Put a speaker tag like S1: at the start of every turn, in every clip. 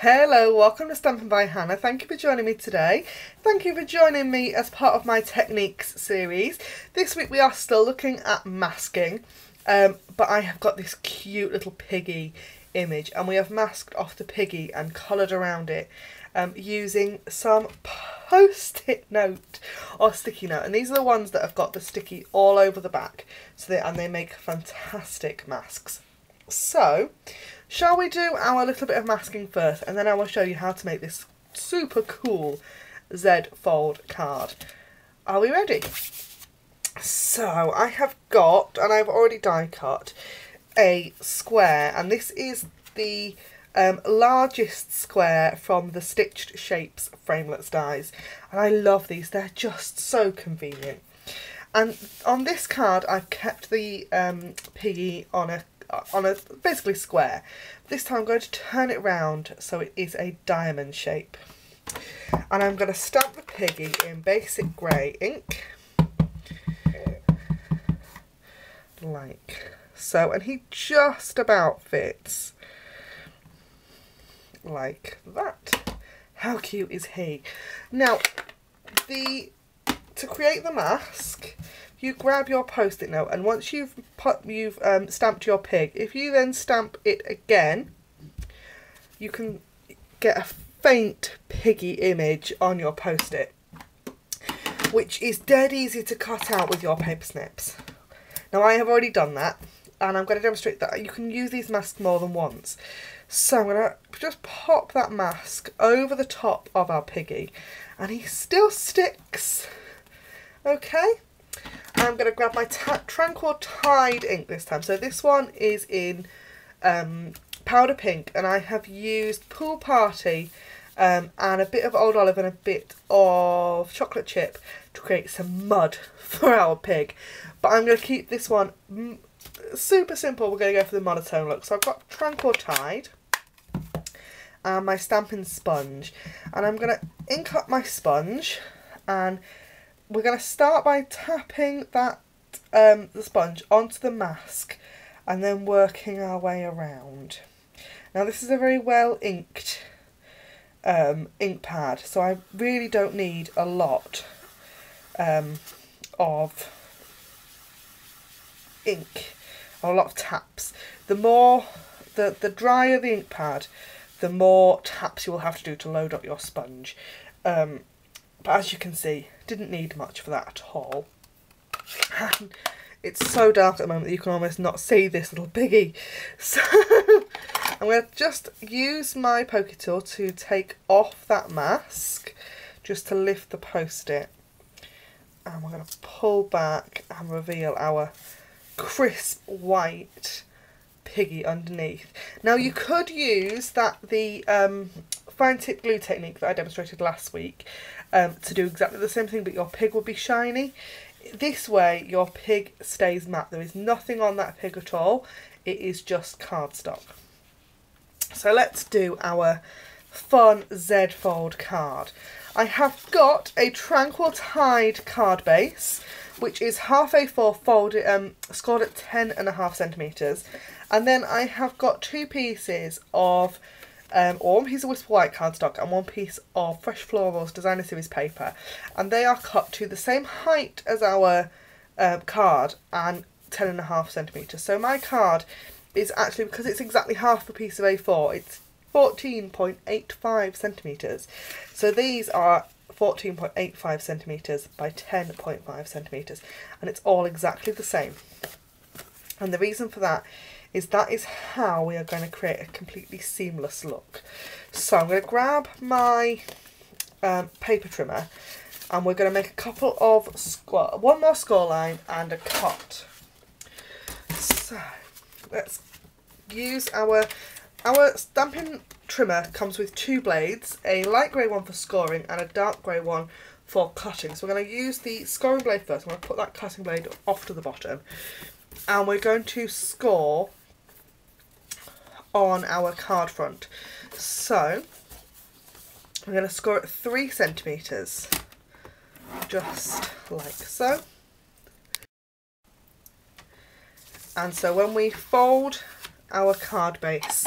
S1: Hello, welcome to Stampin' by Hannah. Thank you for joining me today. Thank you for joining me as part of my techniques series. This week we are still looking at masking, but I have got this cute little piggy image and we have masked off the piggy and coloured around it using some post-it note or sticky note, and these are the ones that have got the sticky all over the back, and they make fantastic masks. So shall we do our little bit of masking first, and then I will show you how to make this super cool Z fold card. Are we ready? So I have got, and I've already die cut, a square, and this is the largest square from the Stitched Shapes Framelits dies, and I love these. They're just so convenient. And on this card I've kept the piggy on a basically square. This time I'm going to turn it round so it is a diamond shape, and I'm going to stamp the piggy in basic grey ink like so, and he just about fits like that. How cute is he? Now to create the mask, you grab your post-it note, and once you've stamped your pig, if you then stamp it again, you can get a faint piggy image on your post-it, which is dead easy to cut out with your paper snips. Now I have already done that, and I'm going to demonstrate that you can use these masks more than once. So I'm going to just pop that mask over the top of our piggy, and he still sticks. Okay. I'm going to grab my Tranquil Tide ink this time. So this one is in powder pink, and I have used Pool Party and a bit of Old Olive and a bit of chocolate chip to create some mud for our pig. But I'm going to keep this one super simple. We're going to go for the monotone look. So I've got Tranquil Tide and my stamping sponge, and I'm going to ink up my sponge, and we're going to start by tapping that the sponge onto the mask and then working our way around. Now this is a very well inked ink pad, so I really don't need a lot of ink or a lot of taps. The drier the ink pad, the more taps you will have to do to load up your sponge. But as you can see, didn't need much for that at all. And it's so dark at the moment that you can almost not see this little piggy. So I'm going to just use my pokey tool to take off that mask, just to lift the post-it. And we're going to pull back and reveal our crisp white piggy underneath. Now you could use the fine tip glue technique that I demonstrated last week to do exactly the same thing, but your pig will be shiny. This way your pig stays matte. There is nothing on that pig at all. It is just cardstock. So let's do our fun Z fold card. I have got a Tranquil Tide card base, which is half A4 folded, scored at 10.5 centimetres, and then I have got two pieces of one piece of Whisper White cardstock and one piece of Fresh Florals Designer Series paper, and they are cut to the same height as our card and 10.5 centimetres. So my card is actually, because it's exactly half a piece of A4, it's 14.85 centimetres. So these are 14.85 centimetres by 10.5 centimetres, and it's all exactly the same. And the reason for that is how we are going to create a completely seamless look. So I'm going to grab my paper trimmer, and we're going to make a couple of one more score line and a cut. So let's use our stamping trimmer. Comes with two blades, a light grey one for scoring and a dark grey one for cutting. So we're going to use the scoring blade first. I'm going to put that cutting blade off to the bottom, and we're going to score on our card front. So I'm going to score at 3 centimetres, just like so. And so when we fold our card base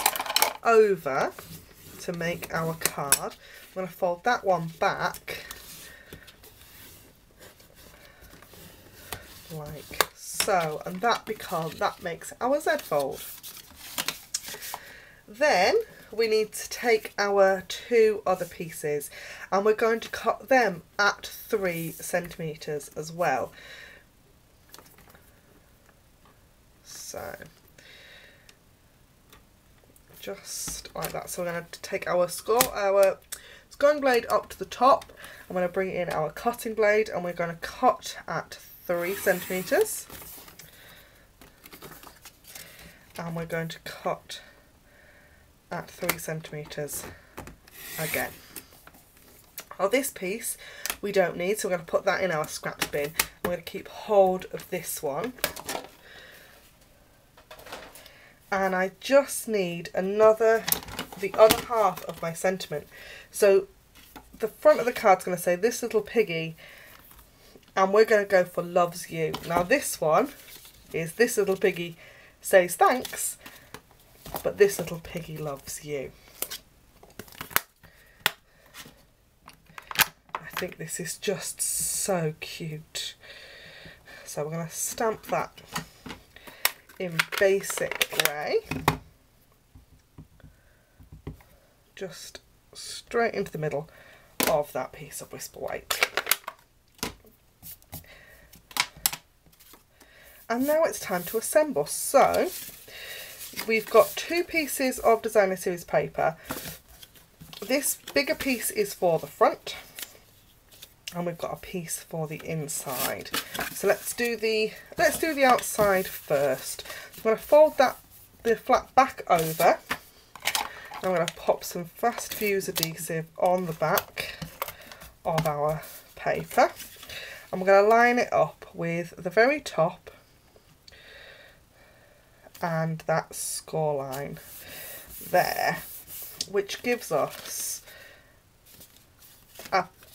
S1: over, to make our card. I'm going to fold that one back like so, and that makes our Z fold. Then we need to take our 2 other pieces and we're going to cut them at 3 centimetres as well. So just like that. So we're going to take our scoring blade up to the top. I'm going to bring in our cutting blade and we're going to cut at 3 centimetres. And we're going to cut at 3 centimetres again. Now this piece we don't need, so we're going to put that in our scraps bin. I'm going to keep hold of this one. And I just need the other half of my sentiment. So the front of the card's going to say This Little Piggy, and we're going to go for loves you. Now this one is This Little Piggy says thanks, but This Little Piggy loves you. I think this is just so cute. So we're going to stamp that in basic grey, just straight into the middle of that piece of Whisper White. And now it's time to assemble. So we've got 2 pieces of Designer Series paper. This bigger piece is for the front, and we've got a piece for the inside. So let's do the outside first. I'm going to fold the flap back over. I'm going to pop some fast fuse adhesive on the back of our paper, and we're going to line it up with the very top and that score line there, which gives us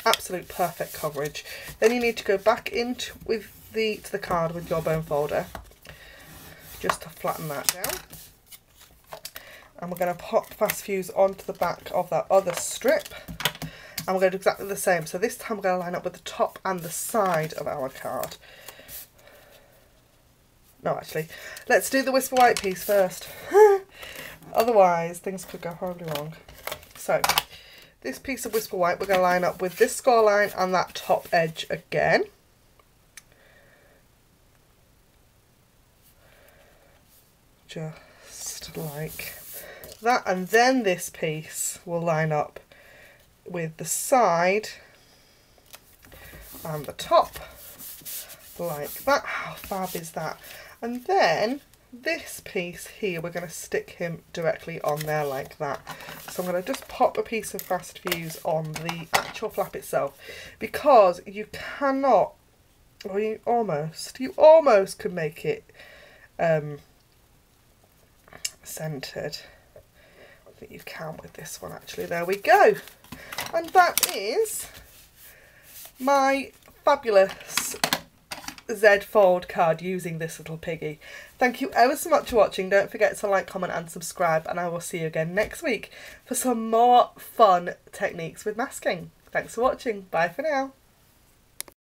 S1: absolute perfect coverage. Then you need to go back into to the card with your bone folder just to flatten that down. And we're going to pop fast fuse onto the back of that other strip, and we're going to do exactly the same. So this time we're going to line up with the top and the side of our card. No, actually, let's do the Whisper White piece first. Otherwise things could go horribly wrong. So this piece of Whisper White we're going to line up with this score line and that top edge again. Just like that, and then this piece will line up with the side and the top like that. How fab is that? And then this piece here, we're going to stick him directly on there like that. So I'm going to just pop a piece of fast fuse on the actual flap itself, because you cannot, or you almost can make it centered. I think you can with this one actually. There we go. And that is my fabulous Z fold card using This Little Piggy. Thank you ever so much for watching. Don't forget to like, comment and subscribe, and I will see you again next week for some more fun techniques with masking. Thanks for watching. Bye for now.